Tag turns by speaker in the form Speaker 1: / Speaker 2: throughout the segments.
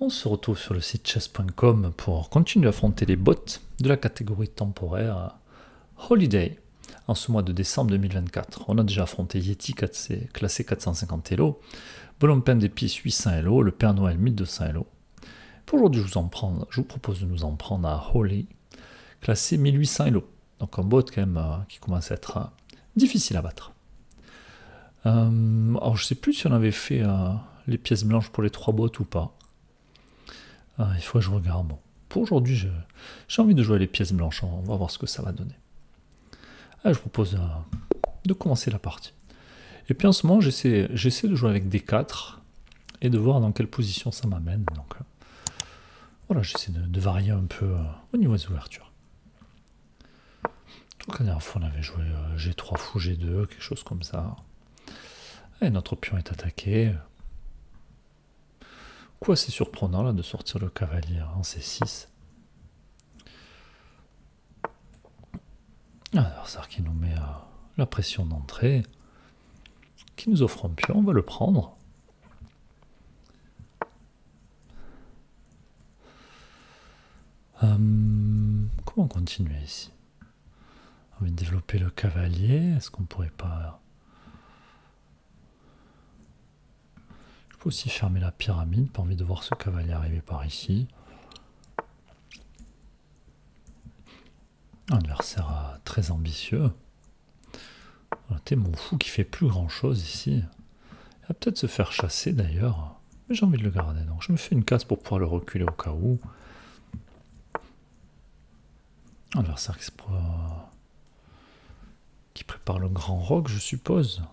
Speaker 1: On se retrouve sur le site chess.com pour continuer à affronter les bots de la catégorie temporaire Holiday en ce mois de décembre 2024. On a déjà affronté Yeti classé 450 Elo, Bonhomme des Pistes 800 Elo, le Père Noël 1200 Elo. Pour aujourd'hui, je vous propose de nous en prendre à Holly, classé 1800 Elo. Donc un bot quand même qui commence à être difficile à battre. Alors je sais plus si on avait fait les pièces blanches pour les 3 bots ou pas. Il faut que je regarde. Bon, pour aujourd'hui, j'ai envie de jouer les pièces blanches. On va voir ce que ça va donner. Je vous propose de commencer la partie. Et puis en ce moment, j'essaie de jouer avec D4 et de voir dans quelle position ça m'amène. Donc voilà, j'essaie de varier un peu au niveau des ouvertures. Donc la dernière fois, on avait joué G3 fou G2, quelque chose comme ça. Et notre pion est attaqué. Quoi, c'est surprenant là de sortir le cavalier en C6. Alors, ça qui nous met la pression d'entrée, qui nous offre un pion, on va le prendre. Comment continuer ici? On va développer le cavalier. Est-ce qu'on pourrait pas... Je peux aussi fermer la pyramide, pas envie de voir ce cavalier arriver par ici. Un adversaire très ambitieux. T'es mon fou qui fait plus grand chose ici. Il va peut-être se faire chasser d'ailleurs. Mais j'ai envie de le garder, donc je me fais une case pour pouvoir le reculer au cas où. Un adversaire qui prépare le grand roc, je suppose.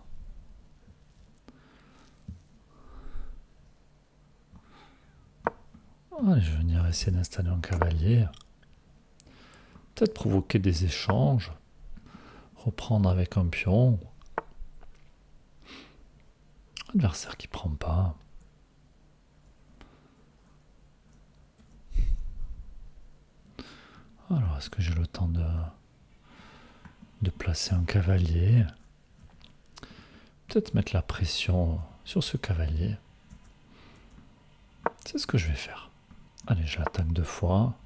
Speaker 1: Allez, je vais venir essayer d'installer un cavalier. Peut-être provoquer des échanges. Reprendre avec un pion. Adversaire qui prend pas. Alors, est-ce que j'ai le temps de placer un cavalier? Peut-être mettre la pression sur ce cavalier. C'est ce que je vais faire. Allez, je l'attaque 2 fois.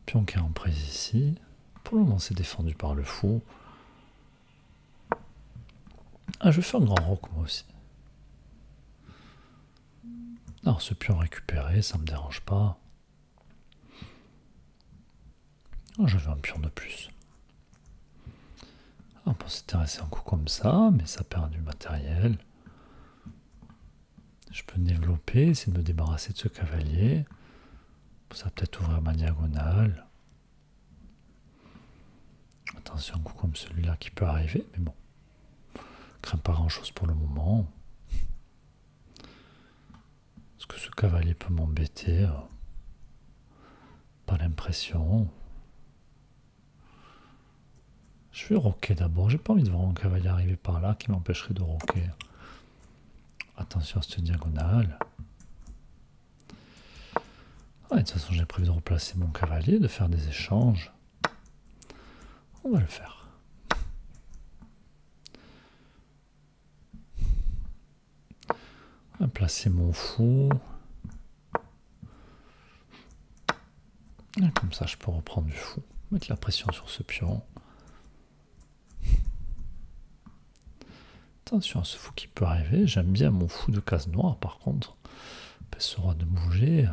Speaker 1: Pion qui est en prise ici. Pour le moment, c'est défendu par le fou. Je vais faire un grand roc moi aussi. Alors, ce pion récupéré, ça me dérange pas. J'avais un pion de plus. On peut s'intéresser un coup comme ça, mais ça perd du matériel. Je peux développer, essayer de me débarrasser de ce cavalier. Ça va peut-être ouvrir ma diagonale. Attention, un coup comme celui-là qui peut arriver, mais bon. Crains pas grand-chose pour le moment. Est-ce que ce cavalier peut m'embêter? Pas l'impression. Je vais roquer d'abord. J'ai pas envie de voir un cavalier arriver par là qui m'empêcherait de roquer. Attention à cette diagonale. De toute façon, j'ai prévu de replacer mon cavalier, de faire des échanges. On va le faire. On va placer mon fou. Comme ça, je peux reprendre du fou. Mettre la pression sur ce pion. Attention à ce fou qui peut arriver. J'aime bien mon fou de case noire, par contre. Ce roi de bouger.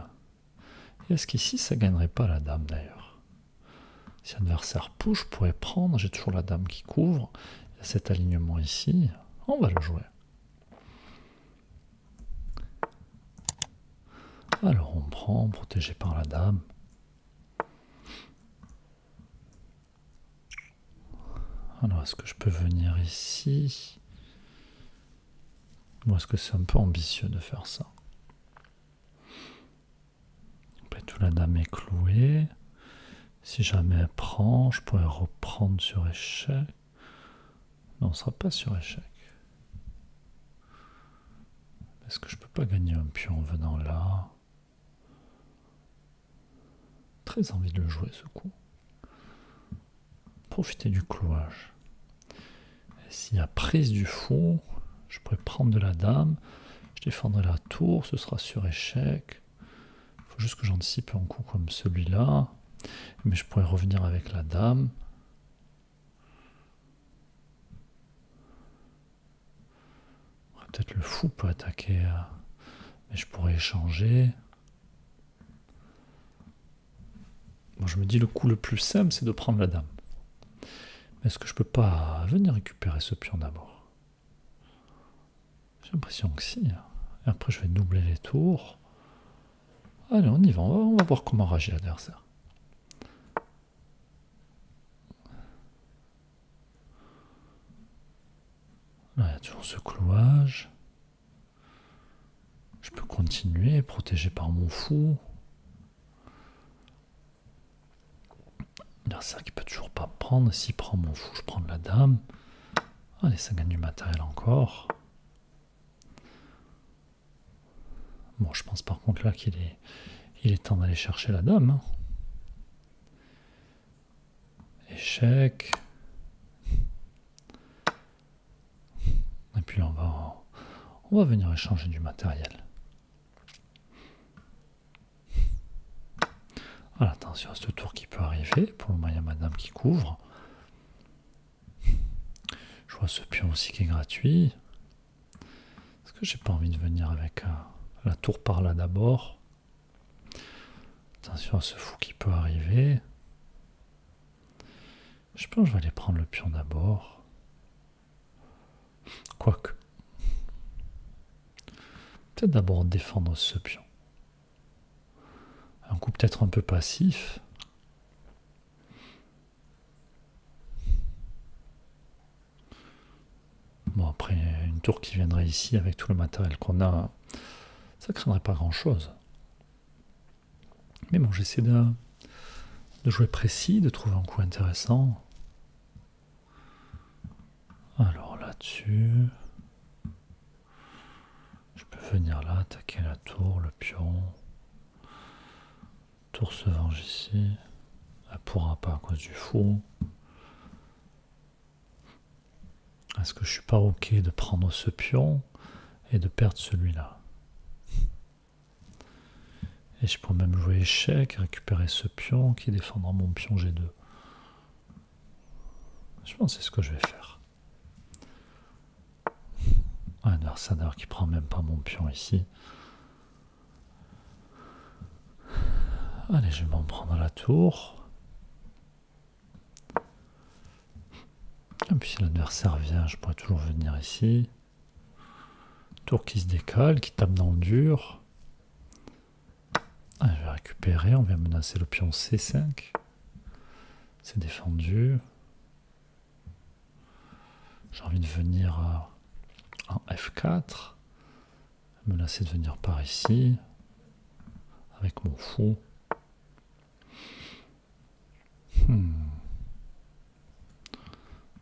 Speaker 1: Et est-ce qu'ici, ça gagnerait pas la dame, d'ailleurs? Si l'adversaire push, je pourrais prendre. J'ai toujours la dame qui couvre. Il y a cet alignement ici. On va le jouer. Alors, on prend, protégé par la dame. Alors, est-ce que je peux venir ici? Ou est-ce que c'est un peu ambitieux de faire ça? Après tout, la dame est clouée. Si jamais elle prend, je pourrais reprendre sur échec. Non, on ne sera pas sur échec. Est-ce que je peux pas gagner un pion en venant là? Très envie de le jouer ce coup. Profiter du clouage. Et s'il y a prise du fou, je pourrais prendre de la dame. Je défendrai la tour, ce sera sur échec. Il faut juste que j'anticipe un coup comme celui-là. Mais je pourrais revenir avec la dame. Peut-être le fou peut attaquer, mais je pourrais échanger. Bon, je me dis le coup le plus simple, c'est de prendre la dame. Mais est-ce que je peux pas venir récupérer ce pion d'abord? J'ai l'impression que si. Et après, je vais doubler les tours. Allez, on y va. On va voir comment réagit l'adversaire. Là, il y a toujours ce clouage. Je peux continuer, protégé par mon fou. L'adversaire qui peut toujours pas prendre. S'il prend mon fou, je prends la dame. Allez, ça gagne du matériel encore. Bon, je pense par contre là qu'il est temps d'aller chercher la dame. Échec. Et puis là, on va venir échanger du matériel. Voilà, attention à ce tour qui peut arriver. Pour le moment, il y a madame qui couvre. Je vois ce pion aussi qui est gratuit. Est-ce que j'ai pas envie de venir avec la tour par là d'abord? Attention à ce fou qui peut arriver. Je pense que je vais aller prendre le pion d'abord. Quoique. Peut-être d'abord défendre ce pion. Un coup peut-être un peu passif. Bon, après, une tour qui viendrait ici avec tout le matériel qu'on a, ça ne craindrait pas grand-chose. Mais bon, j'essaie de jouer précis, de trouver un coup intéressant. Alors là-dessus, je peux venir là, attaquer la tour, le pion. Tour se venge ici. Elle pourra pas à cause du fou. Est-ce que je suis pas ok de prendre ce pion et de perdre celui-là? Et je peux même jouer échec, récupérer ce pion qui défendra mon pion G2. Je pense que c'est ce que je vais faire. Un adversaire qui prend même pas mon pion ici. Allez, je vais m'en prendre à la tour. Et puis si l'adversaire vient, je pourrais toujours venir ici. Tour qui se décale, qui tape dans le dur. Ah, je vais récupérer, on vient menacer le pion C5. C'est défendu. J'ai envie de venir en F4. Menacer de venir par ici. Avec mon fou.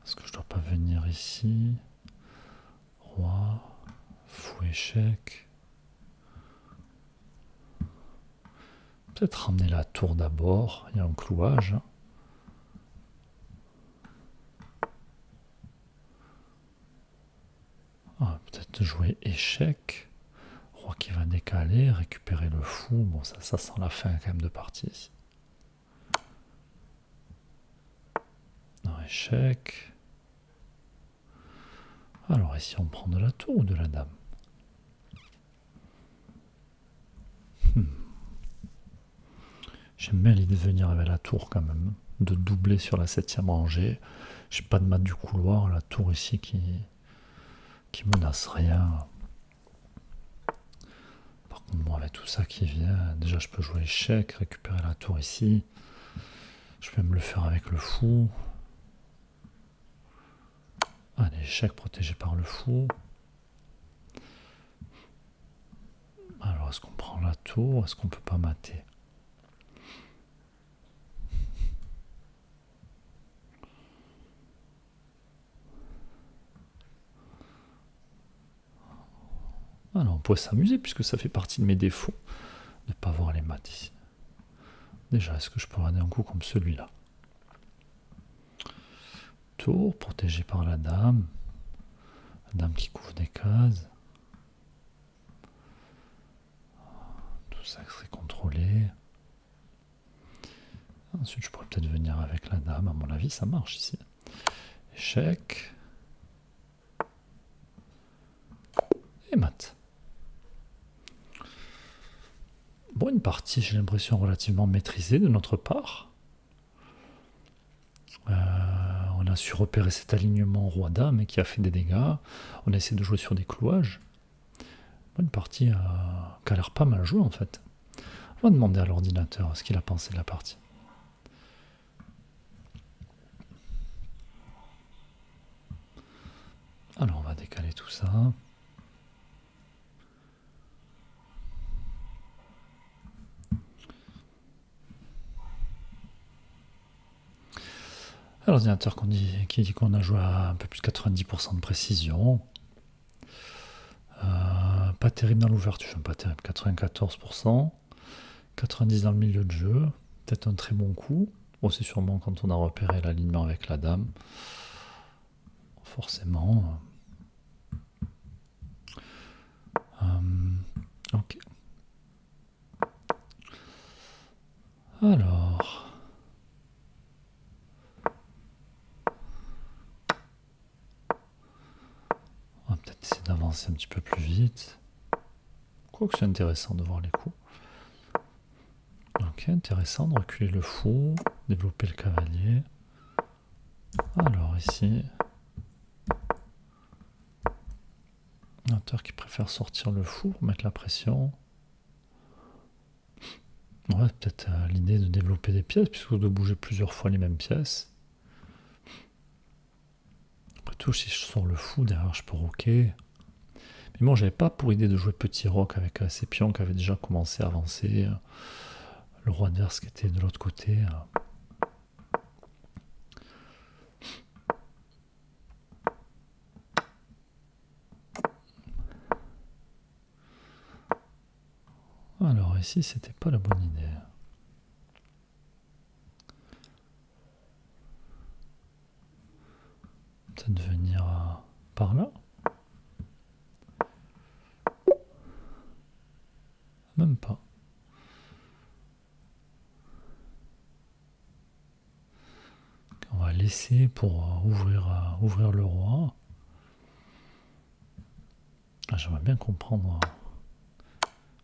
Speaker 1: Est-ce que je dois pas venir ici? Roi. Fou échec. Peut-être ramener la tour d'abord. Il y a un clouage. Ah, peut-être jouer échec. Roi qui va décaler, récupérer le fou. Bon, ça sent la fin quand même de partie ici. Non, échec. Alors ici on prend de la tour ou de la dame? J'aime bien l'idée de venir avec la tour quand même. De doubler sur la 7ème rangée. J'ai pas de mat du couloir. La tour ici qui menace rien. Par contre, moi avec tout ça qui vient, déjà je peux jouer échec, récupérer la tour ici. Je peux même le faire avec le fou. Allez, échec protégé par le fou. Alors, est-ce qu'on prend la tour? Est-ce qu'on peut pas mater? Alors, on pourrait s'amuser puisque ça fait partie de mes défauts de ne pas voir les maths ici. Déjà, est-ce que je peux regarder un coup comme celui-là? Tour, protégé par la dame. La dame qui couvre des cases. ça serait contrôlé. Ensuite, je pourrais peut-être venir avec la dame. À mon avis, ça marche ici. Échec. Et mat. Bon, une partie, j'ai l'impression, relativement maîtrisée de notre part. On a su repérer cet alignement roi-dame qui a fait des dégâts. On a essayé de jouer sur des clouages. Bon, une partie qui a l'air pas mal jouée, en fait. On va demander à l'ordinateur ce qu'il a pensé de la partie. Alors, on va décaler tout ça. L'ordinateur qui dit qu'on a joué à un peu plus de 90% de précision. Pas terrible dans l'ouverture, pas terrible, 94%. 90 dans le milieu de jeu. Peut-être un très bon coup. Bon, c'est sûrement quand on a repéré l'alignement avec la dame. Forcément. Ok. Alors. On va peut-être essayer d'avancer un petit peu plus vite. Quoique c'est intéressant de voir les coups. Ok, intéressant de reculer le fou, développer le cavalier. Alors ici, un auteur qui préfère sortir le fou, mettre la pression. Ouais, peut-être l'idée de développer des pièces, plutôt de bouger plusieurs fois les mêmes pièces. Après tout, si je sors le fou, derrière je peux roquer. Mais bon, j'avais pas pour idée de jouer petit roc avec ces pions qui avaient déjà commencé à avancer. Le roi adverse qui était de l'autre côté. Alors ici, c'était pas la bonne idée. Peut-être venir par là. Même pas. On va laisser pour ouvrir le roi. J'aimerais bien comprendre.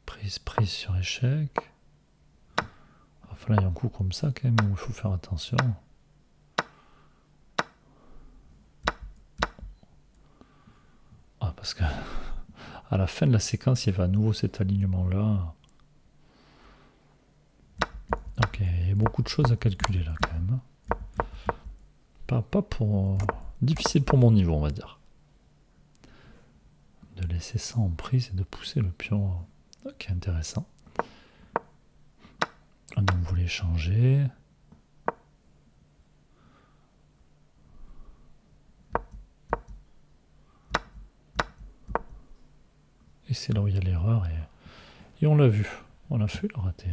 Speaker 1: Prise sur échec. Enfin là, il y a un coup comme ça quand même où il faut faire attention. Ah, parce que à la fin de la séquence, il y avait à nouveau cet alignement-là. Ok, il y a beaucoup de choses à calculer là quand même. Pas pour... difficile pour mon niveau, on va dire. De laisser ça en prise et de pousser le pion. Ok, intéressant. Donc vous voulez changer. Et c'est là où il y a l'erreur. Et on l'a vu. On a fait le raté.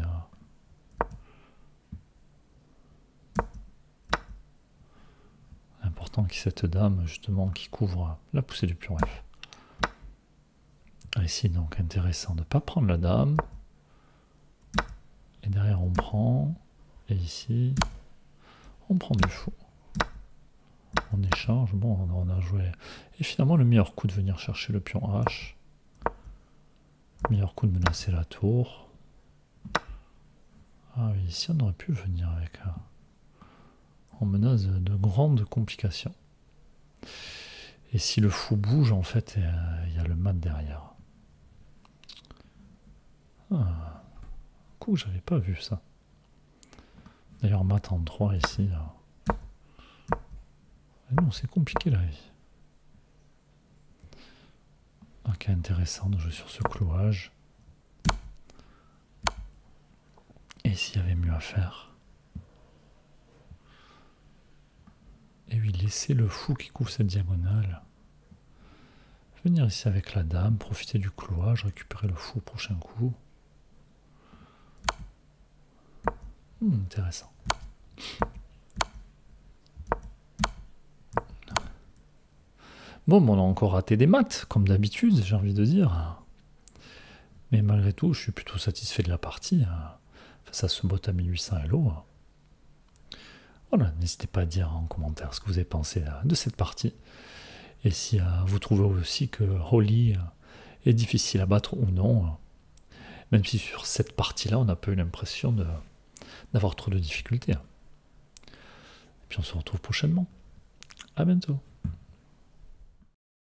Speaker 1: Important qu'il y ait cette dame justement qui couvre la poussée du pion F. Ici donc intéressant de ne pas prendre la dame. Et derrière on prend. Et ici on prend du fou. On échange. Bon, on a joué. Et finalement le meilleur coup de venir chercher le pion H. Meilleur coup de menacer la tour. Ah oui, ici on aurait pu venir avec on menace de grandes complications. Et si le fou bouge, en fait, il y a le mat derrière. Ah, coup, j'avais pas vu ça. D'ailleurs, mat en 3 ici. Non, c'est compliqué la vie. Ok, intéressant de jouer sur ce clouage. Et s'il y avait mieux à faire? Et oui, laisser le fou qui couvre cette diagonale. Venir ici avec la dame, profiter du clouage, récupérer le fou au prochain coup. Intéressant. Bon, on a encore raté des maths, comme d'habitude, j'ai envie de dire. Mais malgré tout, je suis plutôt satisfait de la partie. Face à ce bot à 1800 Elo. Voilà, n'hésitez pas à dire en commentaire ce que vous avez pensé de cette partie. Et si vous trouvez aussi que Holly est difficile à battre ou non, même si sur cette partie-là, on n'a pas eu l'impression d'avoir trop de difficultés. Et puis on se retrouve prochainement. À bientôt.